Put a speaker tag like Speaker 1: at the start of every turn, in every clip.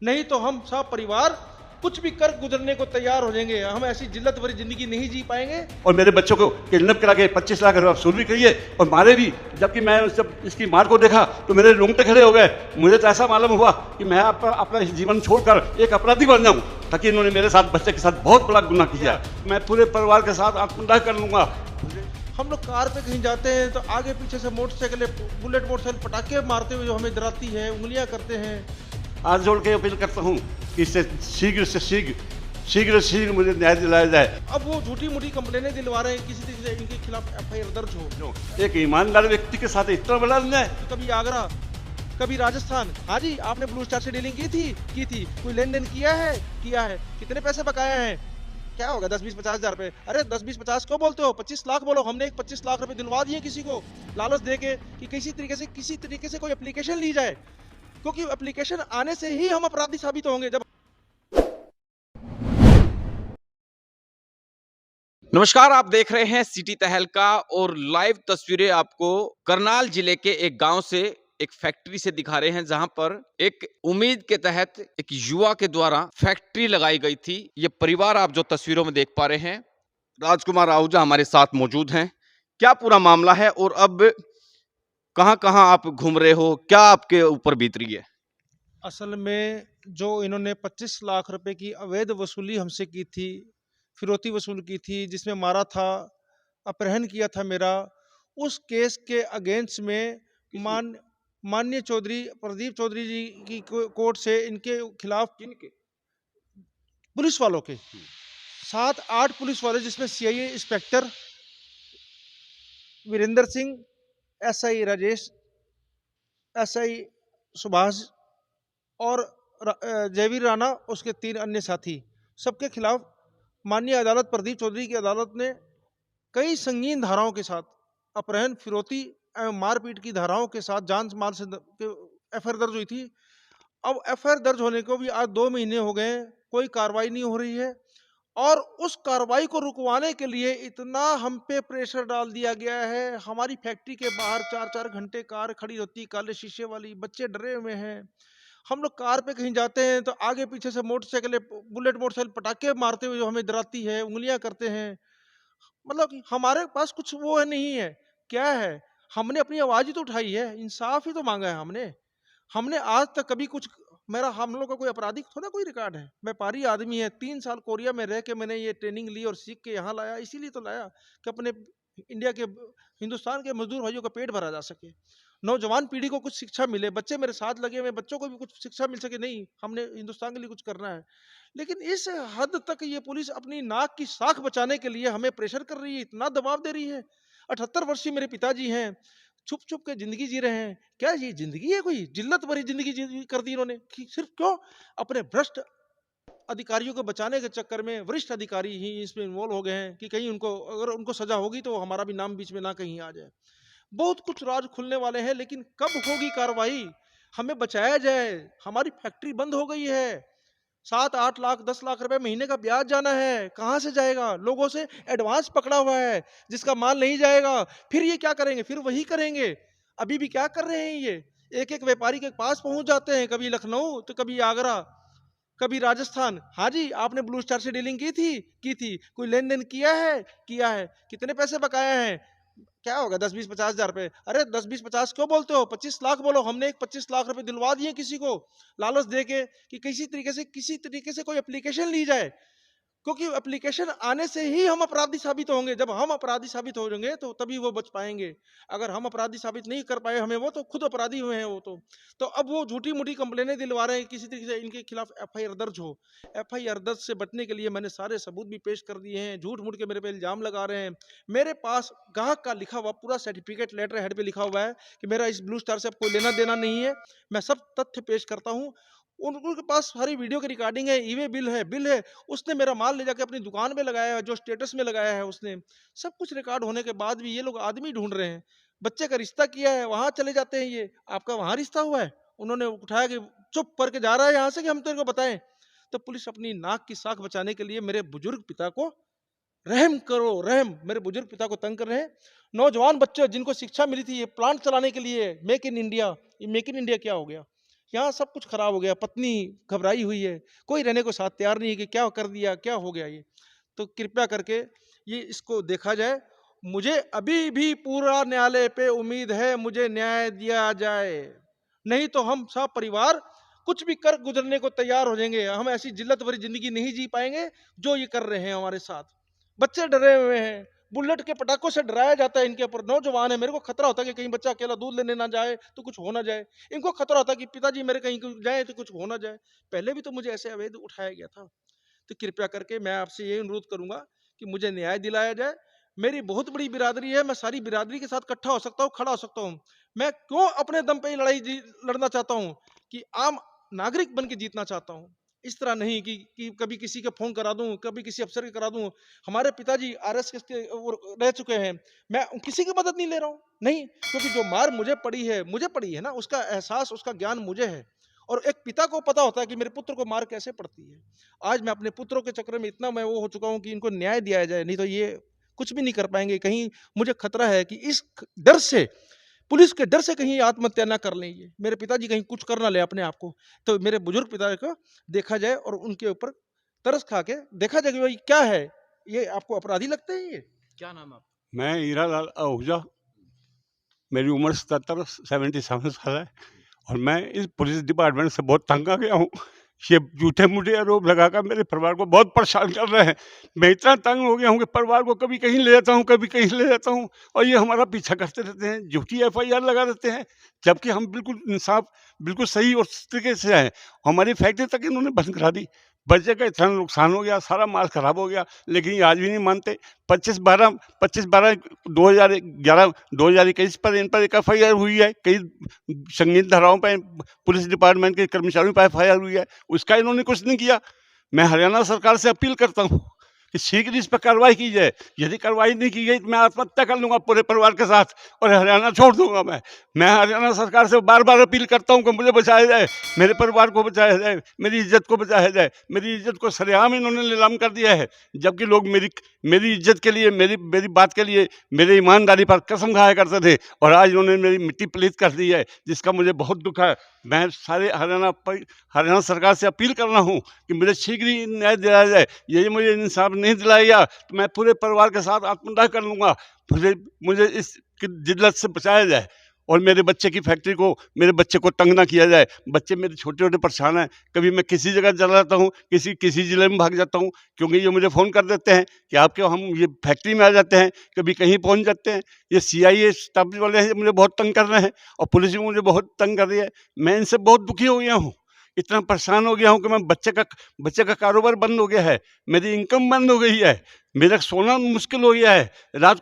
Speaker 1: नहीं तो हम सब परिवार कुछ भी कर गुजरने को तैयार हो जाएंगे। हम ऐसी जिल्लत भरी जिंदगी नहीं जी पाएंगे।
Speaker 2: और मेरे बच्चों को किडनैप करा के 25 लाख रुपए वसूल भी करिए और मारे भी। जबकि मैं जब इसकी मार को देखा तो मेरे रोंगटे खड़े हो गए। मुझे तो ऐसा मालूम हुआ कि मैं अपना जीवन छोड़कर एक अपराधी बन जाऊं, ताकि इन्होंने मेरे साथ, बच्चे के साथ बहुत बड़ा गुनाह किया। मैं पूरे परिवार के साथ आत्मदाह कर लूंगा।
Speaker 1: हम लोग कार पे कहीं जाते हैं तो आगे पीछे से मोटरसाइकिल, बुलेट मोटरसाइकिल पटाखे मारते हुए जो हमें डराती है, उंगलियां करते हैं।
Speaker 2: हाथ जोड़ के अपील करता हूँ कि इससे शीघ्र मुझे न्याय दिलाया जाए।
Speaker 1: अब वो झूठी मूठी कंप्लेनें दिलवा रहे हैं, किसी तरीके से इनके खिलाफ एफआईआर दर्ज हो।
Speaker 2: एक ईमानदार व्यक्ति के साथ इतना बड़ा अन्याय।
Speaker 1: कभी आगरा, कभी राजस्थान। हाँ जी, आपने ब्लू स्टार से डीलिंग की थी। कोई लेन देन किया है? कितने पैसे बकाया हैं? क्या होगा 10-20-50 हजार रुपए? अरे 10-20-50 क्यों बोलते हो? 25 लाख बोलो। हमने एक 25 लाख रुपए दिलवा दिए किसी को लालच दे के कि किसी तरीके से कोई एप्लीकेशन ली जाए, क्योंकि एप्लीकेशन आने से ही हम अपराधी साबित होंगे। जब
Speaker 3: नमस्कार, आप देख रहे हैं सिटी तहलका और लाइव तस्वीरें आपको करनाल जिले के एक गांव से, एक फैक्ट्री से दिखा रहे हैं, जहां पर एक उम्मीद के तहत एक युवा के द्वारा फैक्ट्री लगाई गई थी। ये परिवार आप जो तस्वीरों में देख पा रहे हैं, राजकुमार आहूजा हमारे साथ मौजूद हैं। क्या पूरा मामला है और अब कहां कहां आप घूम रहे हो, क्या आपके ऊपर बीत रही है?
Speaker 1: असल में जो इन्होंने 25 लाख रुपए की अवैध वसूली हमसे की थी, फिरौती वसूल की थी, जिसमें मारा था, अपहरण किया था मेरा, उस केस के अगेंस्ट में माननीय चौधरी प्रदीप चौधरी जी की कोर्ट से इनके खिलाफ, पुलिस वालों के 7-8 पुलिस वाले, जिसमें CIA inspector Virendra Singh, SI Rajesh, SI Subhash और जयवीर राणा, उसके 3 अन्य साथी, सबके खिलाफ माननीय अदालत, प्रदीप चौधरी की अदालत ने कई संगीन धाराओं के साथ, अपहरण, फिरौती एवं मारपीट की धाराओं के साथ जान माल से एफआईआर दर्ज हुई थी। अब एफआईआर दर्ज होने को भी आज 2 महीने हो गए हैं, कोई कार्रवाई नहीं हो रही है। और उस कार्रवाई को रुकवाने के लिए इतना हम पे प्रेशर डाल दिया गया है। हमारी फैक्ट्री के बाहर 4-4 घंटे कार खड़ी होती, काले शीशे वाली, बच्चे डरे हुए हैं। हम लोग कार पे कहीं जाते हैं तो आगे पीछे से मोटरसाइकिल, बुलेट मोटरसाइकिल पटाखे मारते हुए जो हमें डराती है, उंगलियां करते हैं। मतलब कि हमारे पास कुछ वो है नहीं है। क्या है? हमने अपनी आवाज ही तो उठाई है, इंसाफ ही तो मांगा है हमने। हमने आज तक कभी कुछ, मेरा हम लोग का कोई आपराधिक थोड़ा कोई रिकॉर्ड है। व्यापारी आदमी है, 3 साल कोरिया में रह के मैंने ये ट्रेनिंग ली और सीख के यहाँ लाया। इसीलिए तो लाया कि अपने इंडिया के, हिंदुस्तान के मजदूर भाइयों का पेट भरा जा सके, नौजवान पीढ़ी को कुछ शिक्षा मिले, बच्चे मेरे साथ लगे हुए, बच्चों को भी कुछ शिक्षा मिल सके। नहीं, हमने हिंदुस्तान के लिए कुछ करना है। लेकिन इस हद तक ये पुलिस अपनी नाक की साख बचाने के लिए हमें प्रेशर कर रही है, इतना दबाव दे रही है। 78 वर्षीय मेरे पिताजी हैं, छुप छुप के जिंदगी जी रहे हैं। क्या ये जिंदगी है? कोई जिल्लत भरी जिंदगी कर दी इन्होंने, सिर्फ क्यों? अपने भ्रष्ट अधिकारियों को बचाने के चक्कर में वरिष्ठ अधिकारी ही इसमें इन्वॉल्व हो गए हैं कि कहीं उनको, अगर उनको सजा होगी तो हमारा भी नाम बीच में ना कहीं आ जाए। बहुत कुछ राज खुलने वाले हैं, लेकिन कब होगी कार्रवाई? हमें बचाया जाए। हमारी फैक्ट्री बंद हो गई है। 7-8 लाख 10 लाख रुपए महीने का ब्याज जाना है, कहां से जाएगा? लोगों से एडवांस पकड़ा हुआ है, जिसका माल नहीं जाएगा। फिर ये क्या करेंगे? फिर वही करेंगे। अभी भी क्या कर रहे हैं ये? एक एक व्यापारी के पास पहुंच जाते हैं, कभी लखनऊ तो कभी आगरा, कभी राजस्थान। हाँ जी, आपने ब्लू स्टार से डीलिंग की थी। कोई लेन देन किया है? कितने पैसे बकाया हैं? क्या होगा 10-20-50 हजार रुपए? अरे 10-20-50 क्यों बोलते हो? 25 लाख बोलो। हमने एक 25 लाख रुपए दिलवा दिए किसी को लालच दे के कि किसी तरीके से कोई एप्लीकेशन ली जाए, क्योंकि एप्लीकेशन आने से ही हम अपराधी साबित होंगे। जब हम अपराधी साबित हो जाएंगे तो तभी वो बच पाएंगे। अगर हम अपराधी साबित नहीं कर पाए हमें, वो तो खुद अपराधी हुए हैं वो तो अब वो झूठी मूठी कंप्लेनें दिलवा रहे हैं, किसी तरीके से इनके खिलाफ एफआईआर दर्ज हो। एफआईआर दर्ज से बचने के लिए मैंने सारे सबूत भी पेश कर दिए हैं। झूठ मूठ के मेरे पे इल्जाम लगा रहे हैं। मेरे पास ग्राहक का लिखा हुआ पूरा सर्टिफिकेट, लेटर हेड पे लिखा हुआ है कि मेरा इस ब्लू स्टार से अब कोई लेना देना नहीं है। मैं सब तथ्य पेश करता हूँ। उनके पास सारी वीडियो की रिकॉर्डिंग है, ईवे बिल है। उसने मेरा माल ले जाके अपनी दुकान पे लगाया है, जो स्टेटस में लगाया है उसने। सब कुछ रिकॉर्ड होने के बाद भी ये लोग आदमी ढूंढ रहे हैं। बच्चे का रिश्ता किया है, वहां चले जाते हैं। ये आपका वहां रिश्ता हुआ है, उन्होंने उठाया कि चुप करके जा रहा है यहाँ से कि हम तेरे को बताएं। तो पुलिस अपनी नाक की साख बचाने के लिए मेरे बुजुर्ग पिता को, रहम करो रहम, मेरे बुजुर्ग पिता को तंग कर रहे हैं। नौजवान बच्चे जिनको शिक्षा मिली थी ये प्लांट चलाने के लिए, मेक इन इंडिया, ये मेक इन इंडिया क्या हो गया? यहाँ सब कुछ खराब हो गया, पत्नी घबराई हुई है, कोई रहने को साथ तैयार नहीं है कि क्या कर दिया, क्या हो गया ये। तो कृपया करके ये इसको देखा जाए। मुझे अभी भी पूरा न्यायालय पे उम्मीद है, मुझे न्याय दिया जाए, नहीं तो हम सब परिवार कुछ भी कर गुजरने को तैयार हो जाएंगे। हम ऐसी जिल्लत भरी जिंदगी नहीं जी पाएंगे जो ये कर रहे हैं हमारे साथ। बच्चे डरे हुए हैं, बुलेट के पटाखों से डराया जाता है इनके ऊपर। नौजवान है, मेरे को खतरा होता है कि कहीं बच्चा अकेला दूध लेने ना जाए तो कुछ हो ना जाए। इनको खतरा होता है कि पिताजी मेरे कहीं जाए तो कुछ हो ना जाए। पहले भी तो मुझे ऐसे अवैध उठाया गया था। तो कृपया करके मैं आपसे ये अनुरोध करूंगा कि मुझे न्याय दिलाया जाए। मेरी बहुत बड़ी बिरादरी है, मैं सारी बिरादरी के साथ इकट्ठा हो सकता हूँ, खड़ा हो सकता हूँ। मैं क्यों अपने दम पे ही लड़ाई लड़ना चाहता हूँ कि आम नागरिक बन के जीतना चाहता हूँ। इस तरह नहीं कि कभी किसी का फोन करा दूं, कभी किसी अफसर के करा दूं। हमारे पिताजी आरएसएस के रह चुके हैं, मैं किसी की मदद नहीं ले रहा हूं, नहीं, क्योंकि जो मार मुझे पड़ी है ना, उसका एहसास, उसका ज्ञान मुझे है। और एक पिता को पता होता है कि मेरे पुत्र को मार कैसे पड़ती है। आज मैं अपने पुत्रों के चक्कर में इतना मैं वो हो चुका हूं कि इनको न्याय दिया जाए, नहीं तो ये कुछ भी नहीं कर पाएंगे। कहीं मुझे खतरा है कि इस डर से, पुलिस के डर से कहीं आत्महत्या ना कर लें, ये मेरे पिताजी कहीं कुछ कर ना ले अपने आप को। तो मेरे बुजुर्ग पिता को देखा जाए और उनके ऊपर तरस खा के देखा जाए कि भाई क्या है, ये आपको अपराधी लगते हैं। ये
Speaker 3: क्या नाम है आपका?
Speaker 2: मैं हीरालाल आहूजा, मेरी उम्र 77 साल है और मैं इस पुलिस डिपार्टमेंट से बहुत तंग आ गया हूँ। ये झूठे मूठे आरोप लगाकर मेरे परिवार को बहुत परेशान कर रहे हैं। मैं इतना तंग हो गया हूँ कि परिवार को कभी कहीं ले जाता हूँ, कभी कहीं ले जाता हूँ और ये हमारा पीछा करते रहते हैं, झूठी एफआईआर लगा देते हैं, जबकि हम बिल्कुल इंसाफ, बिल्कुल सही और तरीके से आए। हमारी फैक्ट्री तक इन्होंने बंद करा दी, बच्चे का इतना नुकसान हो गया, सारा माल खराब हो गया, लेकिन ये आज भी नहीं मानते। 25/12/2011-2021 पर इन पर एक एफआईआर हुई है, कई संगीन धाराओं पर पुलिस डिपार्टमेंट के कर्मचारियों पर एफआईआर हुई है, उसका इन्होंने कुछ नहीं किया। मैं हरियाणा सरकार से अपील करता हूँ कि शीघ्र इस पर कार्रवाई की जाए। यदि कार्रवाई नहीं की गई तो मैं आत्महत्या कर लूंगा पूरे परिवार के साथ और हरियाणा छोड़ दूंगा। मैं हरियाणा सरकार से बार बार अपील करता हूं कि मुझे बचाया जाए, मेरे परिवार को बचाया जाए, मेरी इज्जत को बचाया जाए। मेरी इज्जत को सरेआम इन्होंने नीलाम कर दिया है, जबकि लोग मेरी इज्जत के लिए, मेरी बात के लिए, मेरी ईमानदारी पर कसम खाया करते थे और आज इन्होंने मेरी मिट्टी पलीत कर दी है, जिसका मुझे बहुत दुख है। मैं सारे हरियाणा सरकार से अपील कर रहा हूँ कि मुझे शीघ्र ही न्याय दिलाया जाए। यदि मुझे इंसाफ नहीं दिलाया तो मैं पूरे परिवार के साथ आत्मदाह कर लूँगा। मुझे इस जिल्लत से बचाया जाए और मेरे बच्चे की फैक्ट्री को, मेरे बच्चे को तंग ना किया जाए। बच्चे मेरे छोटे छोटे परेशान हैं, कभी मैं किसी जगह चला जाता हूँ, किसी ज़िले में भाग जाता हूँ, क्योंकि ये मुझे फ़ोन कर देते हैं कि आपके हम ये फैक्ट्री में आ जाते हैं, कभी कहीं पहुँच जाते हैं। ये CIA स्टाफ वाले हैं, मुझे बहुत तंग कर रहे हैं और पुलिस भी मुझे बहुत तंग कर रही है। मैं इनसे बहुत दुखी हो गया हूँ, इतना परेशान हो गया हूँ कि मैं बच्चे का कारोबार बंद हो गया है, मेरी इनकम बंद हो गई है, मेरा सोना मुश्किल हो गया है। रात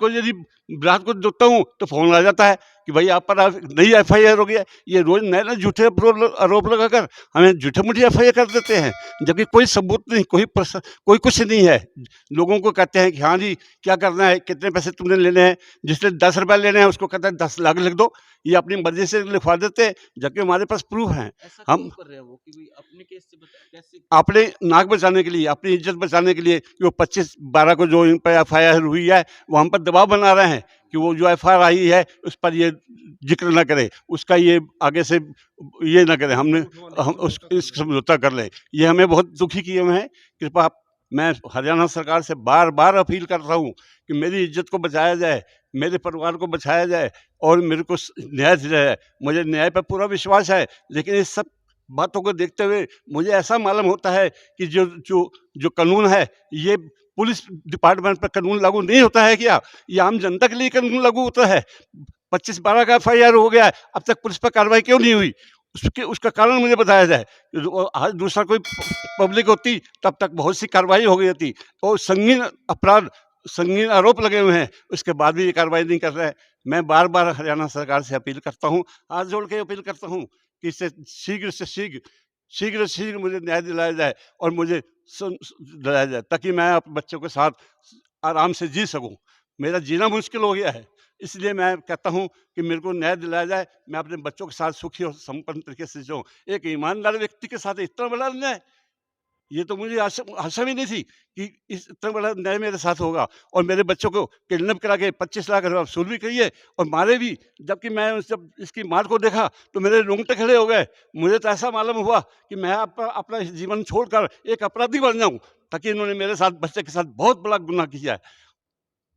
Speaker 2: को सोता हूँ तो फ़ोन आ जाता है कि भाई आप पर नई एफआईआर हो गया। ये रोज़ नए झूठे आरोप लगाकर हमें झूठे मूठे एफआईआर कर देते हैं, जबकि कोई सबूत नहीं, कोई कुछ नहीं है। लोगों को कहते हैं कि हाँ जी क्या करना है, कितने पैसे तुमने लेने हैं, जिसने 10 रुपये लेने हैं उसको कहते हैं 10 लाख लिख दो। ये अपनी मर्जी से लिखवा देते हैं, जबकि हमारे पास प्रूफ हैं। हम
Speaker 3: कर रहे हैं वो कि भाई अपने केस से कैसे
Speaker 2: अपने नाक बचाने के लिए, अपनी इज्जत बचाने के लिए, कि वो 25/12 को जो इन पर एफआईआर हुई है वो हम पर दबाव बना रहे हैं कि वो जो एफआईआर आई है उस पर ये जिक्र ना करे, उसका ये आगे से ये ना करे, हम इस समझौता कर लें। ये हमें बहुत दुखी किए हुए हैं। कृपया मैं हरियाणा सरकार से बार बार अपील कर रहा हूँ कि मेरी इज्जत को बचाया जाए, मेरे परिवार को बचाया जाए और मेरे को न्याय दिया जाए। मुझे न्याय पर पूरा विश्वास है, लेकिन इस सब बातों को देखते हुए मुझे ऐसा मालूम होता है कि जो कानून है, ये पुलिस डिपार्टमेंट पर कानून लागू नहीं होता है क्या? ये आम जनता के लिए कानून लागू होता है। 25/12 का एफआईआर हो गया है, अब तक पुलिस पर कार्रवाई क्यों नहीं हुई? उसका कारण मुझे बताया जाए। आज दूसरा कोई पब्लिक होती तब तक बहुत सी कार्रवाई हो गई होती और संगीन आरोप लगे हुए हैं, उसके बाद भी ये कार्रवाई नहीं कर रहे हैं। मैं बार बार हरियाणा सरकार से अपील करता हूँ, हाथ जोड़ के अपील करता हूँ कि इससे शीघ्र से शीघ्र मुझे न्याय दिलाया जाए और मुझे दिलाया जाए, ताकि मैं अपने बच्चों के साथ आराम से जी सकूं। मेरा जीना मुश्किल हो गया है, इसलिए मैं कहता हूं कि मेरे को न्याय दिलाया जाए, मैं अपने बच्चों के साथ सुखी और संपन्न तरीके से जीऊं। एक ईमानदार व्यक्ति के साथ इतना बड़ा अन्याय, ये तो मुझे आशा भी नहीं थी कि इस इतना बड़ा न्याय मेरे साथ होगा। और मेरे बच्चों को किडनैप करा के 25 लाख रुपए वसूल भी किए और मारे भी। जबकि मैं जब इसकी मार को देखा तो मेरे रोंगटे खड़े हो गए। मुझे तो ऐसा मालूम हुआ कि मैं अपना जीवन छोड़कर एक अपराधी बन जाऊं, ताकि इन्होंने मेरे साथ, बच्चे के साथ बहुत बड़ा गुनाह किया है।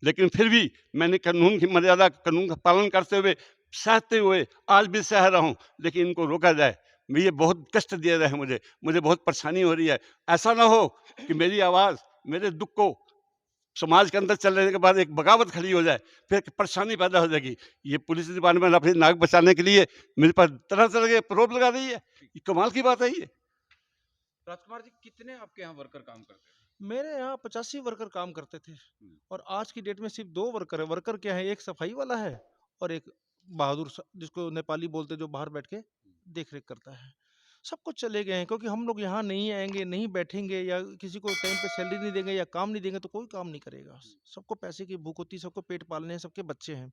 Speaker 2: लेकिन फिर भी मैंने कानून की मर्यादा, कानून का पालन करते हुए, सहते हुए आज भी सह रहा हूँ। लेकिन इनको रोका जाए। ये बहुत कष्ट दे रहे हैं मुझे बहुत परेशानी हो रही है। ऐसा ना हो कि मेरी आवाज़, मेरे दुख को समाज के अंदर चलने के बाद एक बगावत खड़ी हो जाए, फिर एक परेशानी पैदा हो जाएगी। ये पुलिस डिपार्टमेंट अपनी नाक बचाने के लिए मेरे पर तरह-तरह के आरोप लगा रही है। ये कमाल की बात है ये।
Speaker 3: राजकुमार जी, कितने आपके यहाँ वर्कर काम करते हैं?
Speaker 1: मेरे यहाँ 85 वर्कर काम करते थे और आज की डेट में सिर्फ 2 वर्कर है। वर्कर क्या है, एक सफाई वाला है और एक बहादुर जिसको नेपाली बोलते, जो बाहर बैठ के देख रेख करता है। सब कुछ चले गए हैं क्योंकि हम लोग यहाँ नहीं आएंगे, नहीं बैठेंगे या किसी को टाइम पे सैलरी नहीं देंगे या काम नहीं देंगे तो कोई काम नहीं करेगा। सबको पैसे की भूख होती है, सबको पेट पालने हैं, सबके बच्चे हैं।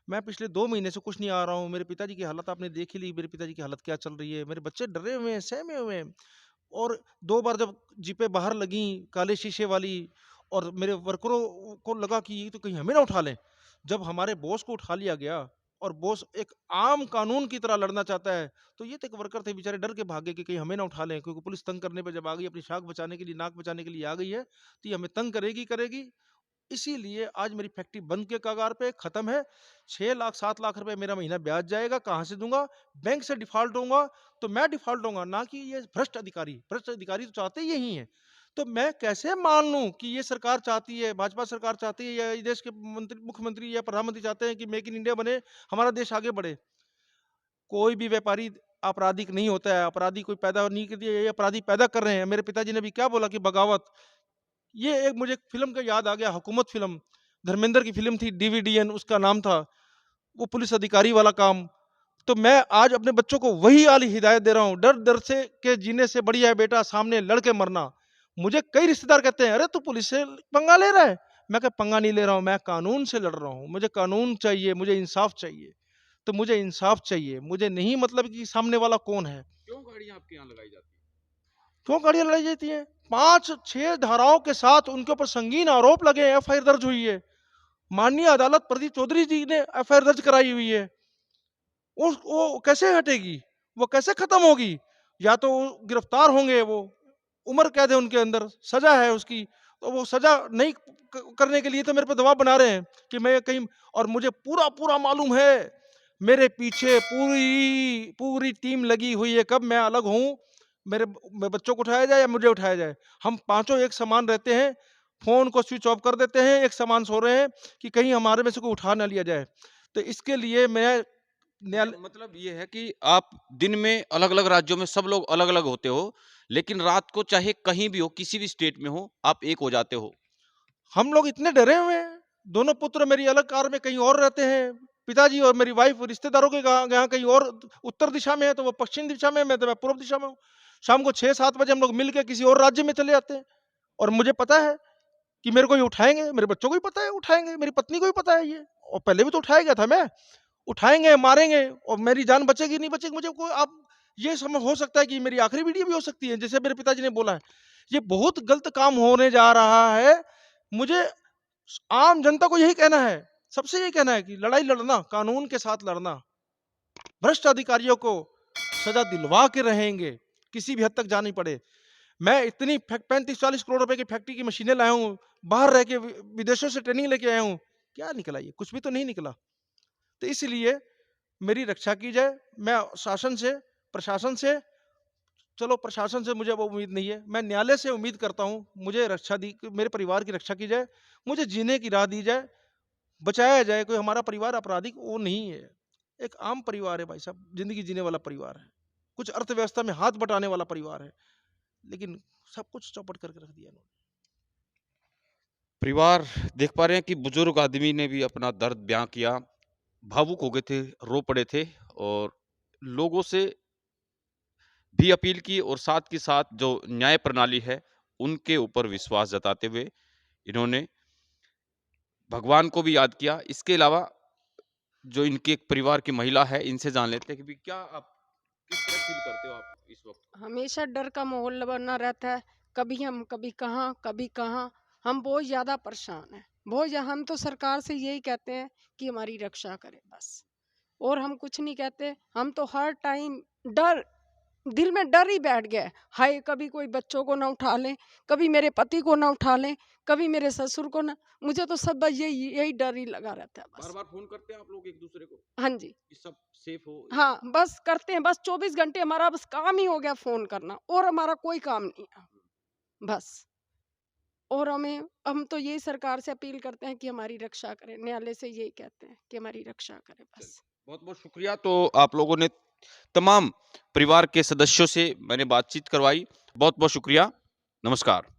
Speaker 1: मैं पिछले 2 महीने से कुछ नहीं आ रहा हूँ। मेरे पिताजी की हालत आपने देख ही ली, मेरे पिताजी की हालत क्या चल रही है। मेरे बच्चे डरे हुए हैं, सहमे हुए हैं। और 2 बार जब जीपें बाहर लगीं काले शीशे वाली और मेरे वर्करों को लगा कि ये तो कहीं हमें ना उठा लें। जब हमारे बॉस को उठा लिया गया और बॉस एक आम कानून की तरह लड़ना चाहता है, तो ये तो एक वर्कर थे बेचारे, डर के भागे कि कहीं हमें ना उठा लें, क्योंकि पुलिस तंग करने पे जब आ गई, अपनी शाख बचाने के लिए, नाक बचाने के लिए आ गई है, तो ये हमें तंग करेगी करेगी। इसीलिए आज मेरी फैक्ट्री बंद के कगार पे, खत्म है। 6 लाख 7 लाख रुपए मेरा महीना ब्याज जाएगा, कहाँ से दूंगा? बैंक से डिफॉल्ट होऊंगा तो मैं डिफॉल्ट होऊंगा, ना कि ये भ्रष्ट अधिकारी तो चाहते ही यही हैं। तो मैं कैसे मान लूं कि ये सरकार चाहती है, भाजपा सरकार चाहती है या ये देश के मुख्यमंत्री या प्रधानमंत्री चाहते हैं कि मेक इन इंडिया बने, हमारा देश आगे बढ़े। कोई भी व्यापारी आपराधिक नहीं होता है। अपराधी कोई पैदा नहीं कर दिया, ये अपराधी पैदा कर रहे हैं। मेरे पिताजी ने भी क्या बोला कि बगावत। ये एक मुझे फिल्म का याद आ गया, हुकूमत फिल्म, धर्मेंद्र की फिल्म थी, डीवीडीएन उसका नाम था। वो पुलिस अधिकारी वाला काम। तो मैं आज अपने बच्चों को वही वाली हिदायत दे रहा हूँ, डर डर से के जीने से बढ़िया है बेटा सामने लड़के मरना। मुझे कई रिश्तेदार कहते हैं, अरे तू पुलिस से पंगा ले रहा है। मैं कहा पंगा नहीं ले रहा हूँ, मैं कानून से लड़ रहा हूँ। मुझे कानून चाहिए, मुझे इंसाफ चाहिए। तो मुझे इंसाफ चाहिए, मुझे नहीं मतलब कि सामने वाला कौन है।
Speaker 3: क्यों गाड़ियां आपके यहाँ लगाई जाती है?
Speaker 1: क्यों गाड़ियां लड़ाई जाती हैं? 5-6 धाराओं के साथ उनके ऊपर संगीन आरोप लगे, एफआईआर दर्ज हुई है। माननीय अदालत प्रदीप चौधरी जी ने एफआईआर दर्ज कराई हुई है। वो कैसे हटेगी? वो कैसे खत्म होगी? या तो वो गिरफ्तार होंगे, वो उम्र कैद है उनके अंदर, सजा है उसकी, तो वो सजा नहीं करने के लिए तो मेरे पे दबाव बना रहे हैं कि मैं कहीं। और मुझे पूरा पूरा मालूम है, मेरे पीछे पूरी पूरी टीम लगी हुई है, कब मैं अलग हूं, मेरे बच्चों को उठाया जाए या मुझे उठाया जाए। हम पांचों एक समान रहते हैं, फोन को स्विच ऑफ कर देते हैं, एक समान सो रहे हैं कि कहीं हमारे में से कोई उठा ना लिया जाए। तो इसके लिए मैं
Speaker 3: मतलब ये है कि आप दिन में अलग-अलग राज्यों में सब लोग अलग-अलग होते हो, लेकिन रात को चाहे कहीं भी हो, किसी भी स्टेट में हो, आप एक हो जाते हो।
Speaker 1: हम लोग इतने डरे हुए हैं। दोनों पुत्र मेरी अलग कार में कहीं और रहते हैं। पिताजी और मेरी वाइफ रिश्तेदारों के यहाँ कहीं और उत्तर दिशा में है, तो वो पश्चिम दिशा में, मैं पूर्व दिशा में हूँ। शाम को 6-7 बजे हम लोग मिलके किसी और राज्य में चले जाते हैं। और मुझे पता है कि मेरे को ये उठाएंगे, मेरे बच्चों को भी पता है उठाएंगे, मेरी पत्नी को भी पता है ये, और पहले भी तो उठाया गया था मैं। उठाएंगे, मारेंगे और मेरी जान बचेगी नहीं बचेगी, मुझे कोई आप ये समझ हो सकता है कि मेरी आखिरी वीडियो भी हो सकती है, जैसे मेरे पिताजी ने बोला है। ये बहुत गलत काम होने जा रहा है। मुझे आम जनता को यही कहना है, सबसे यही कहना है कि लड़ाई लड़ना, कानून के साथ लड़ना। भ्रष्ट अधिकारियों को सजा दिलवा के रहेंगे, किसी भी हद तक जानी पड़े। मैं इतनी 35-40 करोड़ रुपए की फैक्ट्री की मशीनें लाया हूं, बाहर रह के विदेशों से ट्रेनिंग लेके आया हूं, क्या निकला? ये कुछ भी तो नहीं निकला। तो इसलिए मेरी रक्षा की जाए। मैं शासन से, प्रशासन से, चलो प्रशासन से मुझे वो उम्मीद नहीं है, मैं न्यायालय से उम्मीद करता हूँ, मुझे रक्षा दी, मेरे परिवार की रक्षा की जाए, मुझे जीने की राह दी जाए, बचाया जाए। कोई हमारा परिवार आपराधिक वो नहीं है, एक आम परिवार है भाई साहब, जिंदगी जीने वाला परिवार है, कुछ अर्थव्यवस्था में हाथ बटाने वाला परिवार है, लेकिन सब कुछ चौपट करके रख दिया इन्होंने।
Speaker 3: परिवार देख पा रहे हैं कि बुजुर्ग आदमी ने भी अपना दर्द बयां किया, भावुक हो गए थे, रो पड़े थे और लोगों से भी अपील की और साथ के साथ जो न्याय प्रणाली है, उनके ऊपर विश्वास जताते हुए इन्होंने भगवान को भी याद किया। इसके अलावा जो इनके एक परिवार की महिला है, इनसे जान लेते हैं कि भी क्या आप किस तरह फील करते हो आप इस वक्त?
Speaker 4: हमेशा डर का माहौल बना रहता है। कभी हम कभी कहाँ हम बहुत ज़्यादा परेशान हैं। हम तो सरकार से यही कहते हैं कि हमारी रक्षा करे बस, और हम कुछ नहीं कहते। हम तो हर टाइम दिल में डर ही बैठ गया है। हाय कभी कोई बच्चों को ना उठा लें, कभी मेरे पति को ना उठा लें, कभी मेरे ससुर को ना। मुझे तो सब बस यही डर ही लगा रहता है
Speaker 3: बार
Speaker 4: बस।
Speaker 3: बार फोन करते हैं आप लोग एक दूसरे को
Speaker 4: हाँ जी,
Speaker 3: कि सब सेफ हो?
Speaker 4: हाँ बस करते हैं, बस 24 घंटे हमारा बस काम ही हो गया फोन करना, और हमारा कोई काम नहीं है बस। और हम तो यही सरकार से अपील करते हैं कि हमारी रक्षा करें, न्यायालय से यही कहते हैं कि हमारी रक्षा करें बस।
Speaker 3: बहुत बहुत शुक्रिया। तो आप लोगों ने तमाम परिवार के सदस्यों से मैंने बातचीत करवाई, बहुत बहुत शुक्रिया। नमस्कार।